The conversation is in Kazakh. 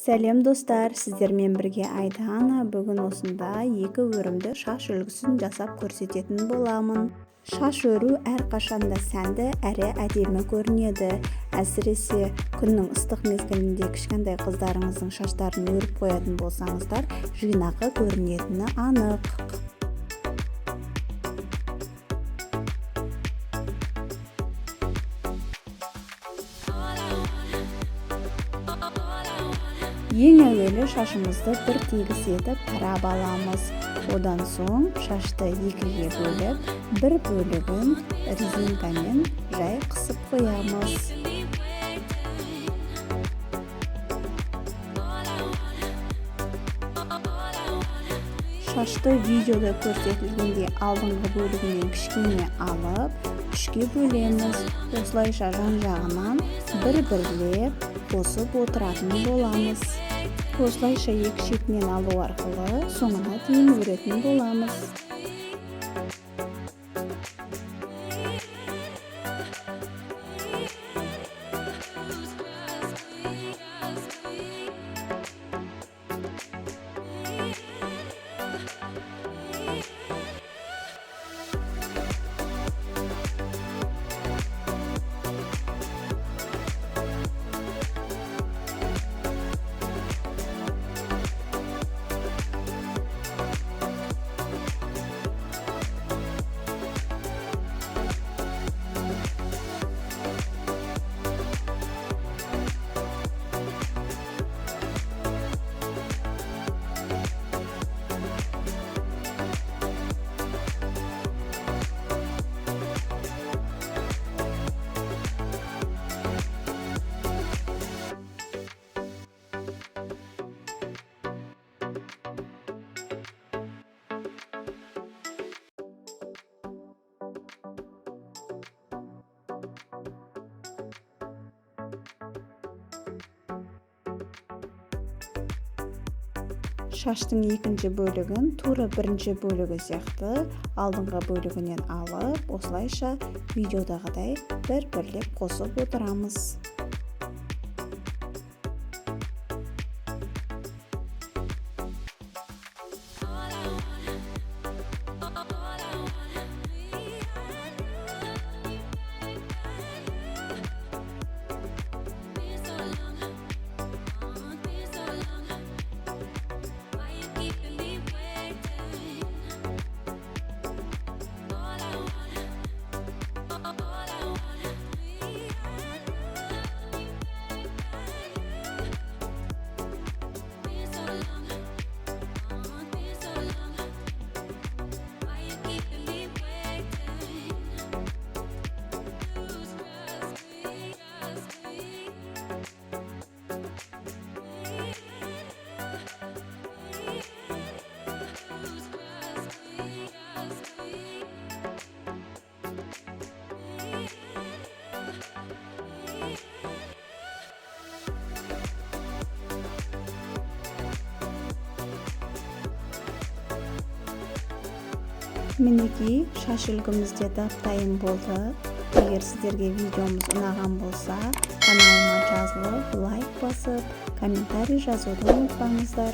Сәлем достар, сіздермен бірге Айдана. Бүгін осында екі өрімді шаш үлгісін жасап көрсететін боламын. Шаш өру әрқашанда сәнді әрі әдемі көрінеді. Әсіресе күннің ыстық мезгілінде кішкентай қыздарыңыздың шаштарын өріп қоятын болсаңыздар, жинақы көрінетіні анық. Ең әуелі шашымызды бір тегіс етіп тарап аламыз. Одан соң шашты екіге бөліп, бір бөлігін резинкамен жай қысып қоямыз. Шашты видеода көрсетілгендей алдыңғы бөлігінен кішкене алып, үшке бөлеміз. Осылайша жан-жағынан бір-бірлеп қосып отыратын боламыз. Осылайша екі шетінен алу арқылы соңына дейін өретін боламыз. Шаштың екінші бөлігін тура бірінші бөлігі сияқты алдыңғы бөлігінен алып, осылайша видеодағыдай бір-бірлеп қосып отырамыз. Мінекей, шаш үлгіміз де дайын болды. Егер сіздерге видеомыз ұнаған болса, каналыма жазылып, лайк басып, комментарий жазуды ұмытпаңыздар.